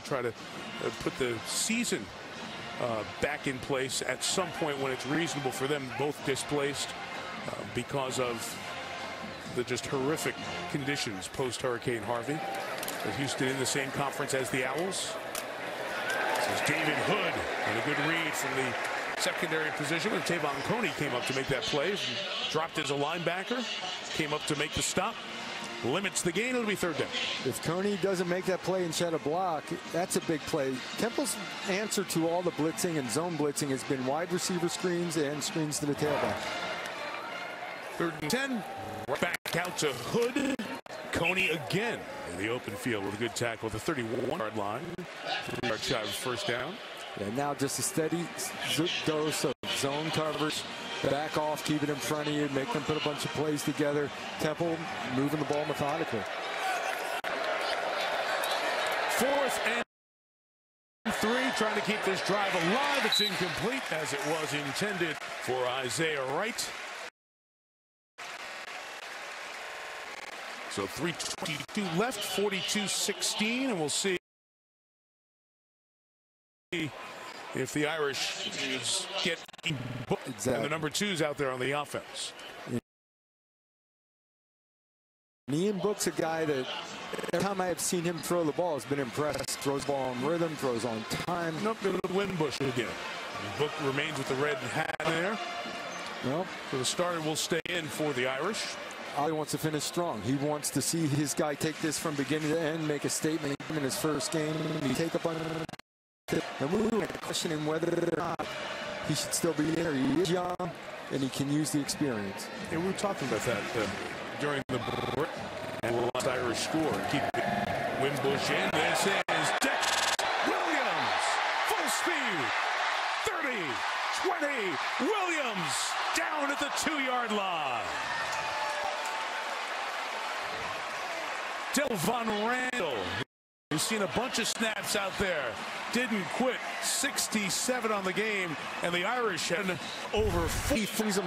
try to put the season back in place at some point when it's reasonable for them. Both displaced because of the just horrific conditions post-Hurricane Harvey. With Houston in the same conference as the Owls. This is David Hood, and a good read from the secondary position. And Tavon Coney came up to make that play. Dropped as a linebacker. Came up to make the stop. Limits the gain. It'll be third down. If Coney doesn't make that play and shed a block, that's a big play. Temple's answer to all the blitzing and zone blitzing has been wide receiver screens and screens to the tailback. 3rd and 10. Back out to Hood. Coney again in the open field with a good tackle at the 31-yard line. 3-yard shy of first down. And now just a steady dose of zone coverage. Back off, keep it in front of you, make them put a bunch of plays together. Temple moving the ball methodically. 4th and 3, trying to keep this drive alive. It's incomplete as it was intended for Isaiah Wright. So 3:22 left, 42-16, and we'll see if the Irish get and the number 2s out there on the offense. Ian Book's a guy that every time I have seen him throw the ball has been impressed. Throws the ball on rhythm, throws on time. Nope, Wimbush again. Book remains with the red hat there. Well, so the starter will stay in for the Irish. Ollie wants to finish strong. He wants to see his guy take this from beginning to end, make a statement in his first game. He take up on it. And we were questioning whether or not he should still be in, or he is young and he can use the experience. Yeah, we were talking about that during the break. And we'll let Irish score and keep Wimbush in. This is Dexter Williams. Full speed. 30, 20. Williams down at the 2-yard line. Delvon Randall, who's seen a bunch of snaps out there, didn't quit. 67 on the game, and the Irish had over 40.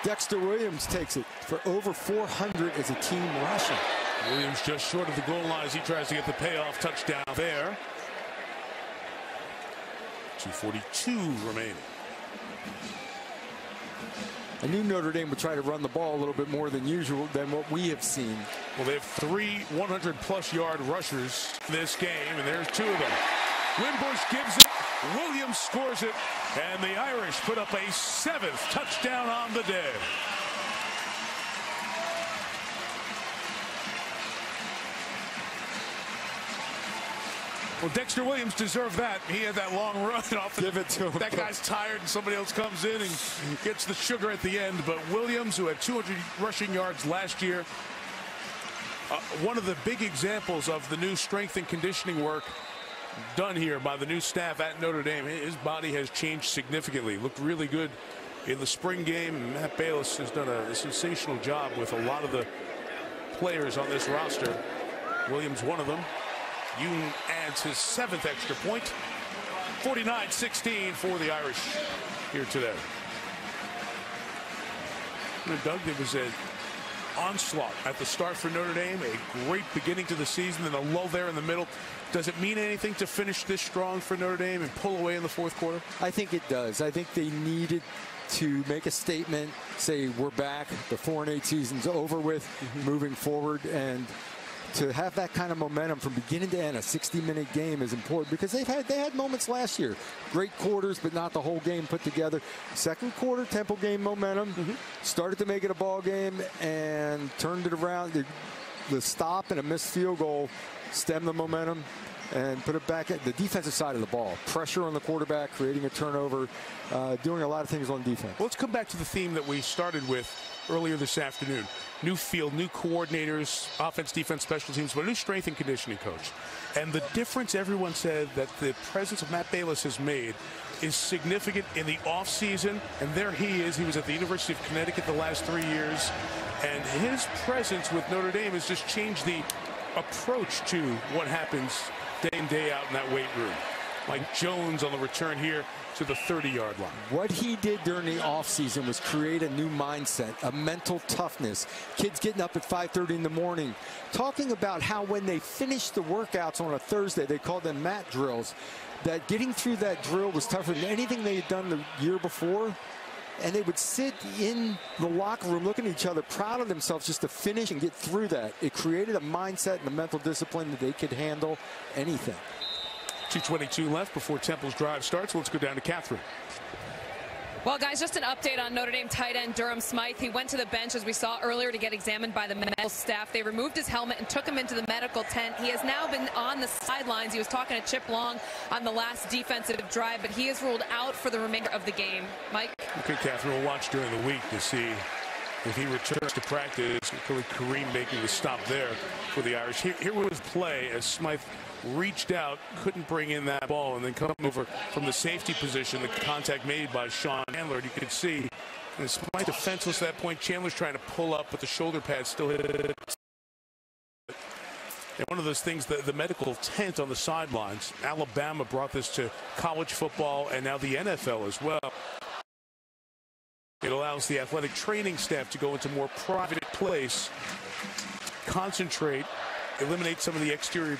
Dexter Williams takes it for over 400 as a team rushing. Williams just short of the goal line as he tries to get the payoff touchdown there. 2:42 remaining. I knew Notre Dame would try to run the ball a little bit more than usual than what we have seen. Well, they have 3 100-plus-yard rushers in this game, and there's 2 of them. Wimbush gives it, Williams scores it, and the Irish put up a 7th touchdown on the day. Well, Dexter Williams deserved that. He had that long run off. Give it to him. That guy's tired, and somebody else comes in and gets the sugar at the end. But Williams, who had 200 rushing yards last year, one of the big examples of the new strength and conditioning work done here by the new staff at Notre Dame. His body has changed significantly. Looked really good in the spring game. Matt Balis has done a sensational job with a lot of the players on this roster. Williams, one of them. Yoon adds his 7th extra point. 49-16 for the Irish here today. Doug, there was an onslaught at the start for Notre Dame. A great beginning to the season and a lull there in the middle. Does it mean anything to finish this strong for Notre Dame and pull away in the 4th quarter? I think it does. I think they needed to make a statement, say we're back, the 4-8 season's over with, moving forward, and to have that kind of momentum from beginning to end, a 60-minute game is important because they had moments last year. Great quarters, but not the whole game put together. 2nd quarter, Temple gained momentum, started to make it a ball game, and turned it around. The stop and a missed field goal stemmed the momentum and put it back at the defensive side of the ball. Pressure on the quarterback, creating a turnover, doing a lot of things on defense. Well, let's come back to the theme that we started with earlier this afternoon. New field, new coordinators, offense, defense, special teams, but a new strength and conditioning coach. And the difference everyone said that the presence of Matt Balis has made is significant in the offseason. And there he is. He was at the University of Connecticut the last 3 years. And his presence with Notre Dame has just changed the approach to what happens day in, day out in that weight room. Mike Jones on the return here to the 30-yard line. What he did during the offseason was create a new mindset, a mental toughness. Kids getting up at 5:30 in the morning, talking about how when they finished the workouts on a Thursday, they called them mat drills, that getting through that drill was tougher than anything they had done the year before. And they would sit in the locker room looking at each other, proud of themselves just to finish and get through that. It created a mindset and a mental discipline that they could handle anything. 2:22 left before Temple's drive starts. Let's go down to Catherine. Well, guys, just an update on Notre Dame tight end Durham Smythe. He went to the bench, as we saw earlier, to get examined by the medical staff. They removed his helmet and took him into the medical tent. He has now been on the sidelines. He was talking to Chip Long on the last defensive drive, but he is ruled out for the remainder of the game. Mike? Okay, Catherine, we'll watch during the week to see if he returns to practice. Kareem making the stop there for the Irish. Here was play as Smythe reached out, couldn't bring in that ball, and then come over from the safety position. The contact made by Sean Chandler, and you could see Smythe defenseless at that point. Chandler's trying to pull up, but the shoulder pad still hit it. And one of those things, the medical tent on the sidelines, Alabama brought this to college football and now the NFL as well. It allows the athletic training staff to go into more private place, concentrate, eliminate some of the exterior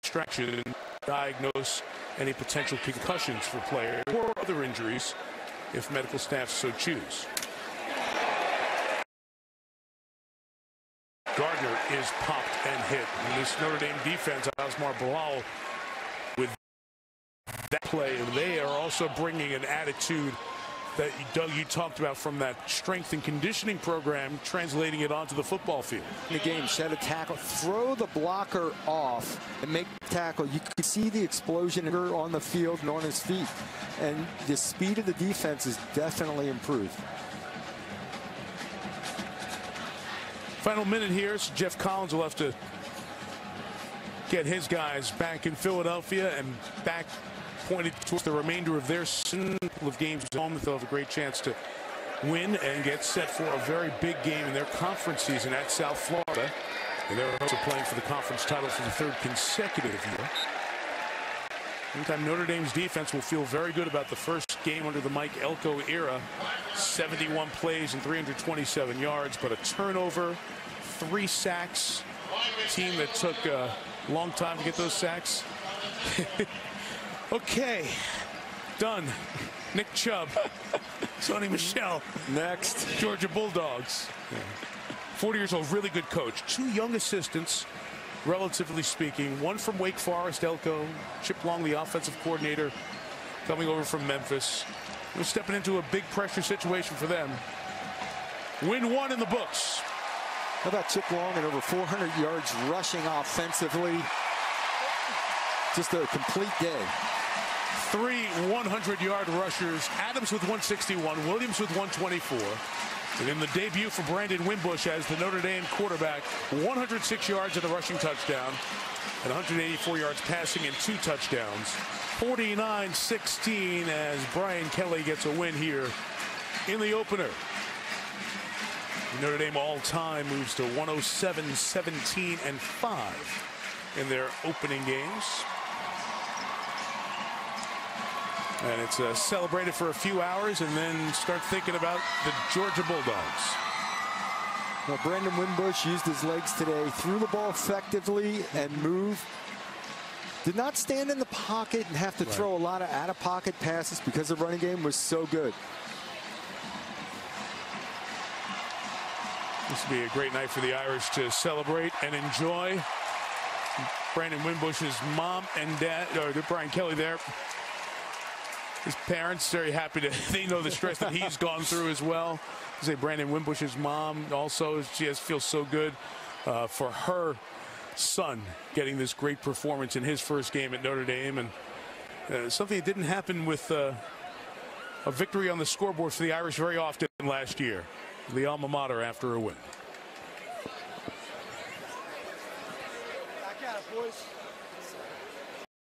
distraction, and diagnose any potential concussions for players or other injuries if medical staff so choose. Gardner is popped and hit. And this Notre Dame defense, Osmar Bilal, with that play, and they are also bringing an attitude that, Doug, you talked about from that strength and conditioning program, translating it onto the football field. In the game, shed a tackle, throw the blocker off and make the tackle. You can see the explosion on the field and on his feet. And the speed of the defense is definitely improved. Final minute here, so Jeff Collins will have to get his guys back in Philadelphia and back pointed towards the remainder of their slew of games at home. They'll have a great chance to win and get set for a very big game in their conference season at South Florida. And they're also playing for the conference title for the third consecutive year. Meantime, Notre Dame's defense will feel very good about the first game under the Mike Elko era. 71 plays and 327 yards, but a turnover, 3 sacks. A team that took a long time to get those sacks. Okay, done. Nick Chubb, Sonny Michel. Next. Georgia Bulldogs. 40 years old, really good coach. 2 young assistants, relatively speaking. One from Wake Forest, Elko. Chip Long, the offensive coordinator, coming over from Memphis. We're stepping into a big pressure situation for them. Win 1 in the books. How about Chip Long and over 400 yards rushing offensively? Just a complete day. 3 100-yard rushers. Adams with 161, Williams with 124. And in the debut for Brandon Wimbush as the Notre Dame quarterback, 106 yards and a rushing touchdown, and 184 yards passing and 2 touchdowns. 49-16 as Brian Kelly gets a win here in the opener. Notre Dame all-time moves to 107-17-5 in their opening games. And it's celebrated for a few hours and then start thinking about the Georgia Bulldogs. Well, Brandon Wimbush used his legs today, threw the ball effectively and moved. Did not stand in the pocket and have to throw a lot of out-of-pocket passes because the running game was so good. This will be a great night for the Irish to celebrate and enjoy. Brandon Wimbush's mom and dad, or Brian Kelly there. His parents very happy to, they know the stress that he's gone through as well. Say Brandon Wimbush's mom also, she feels so good for her son getting this great performance in his first game at Notre Dame, and something that didn't happen with a victory on the scoreboard for the Irish very often last year. The alma mater after a win. I got it, boys.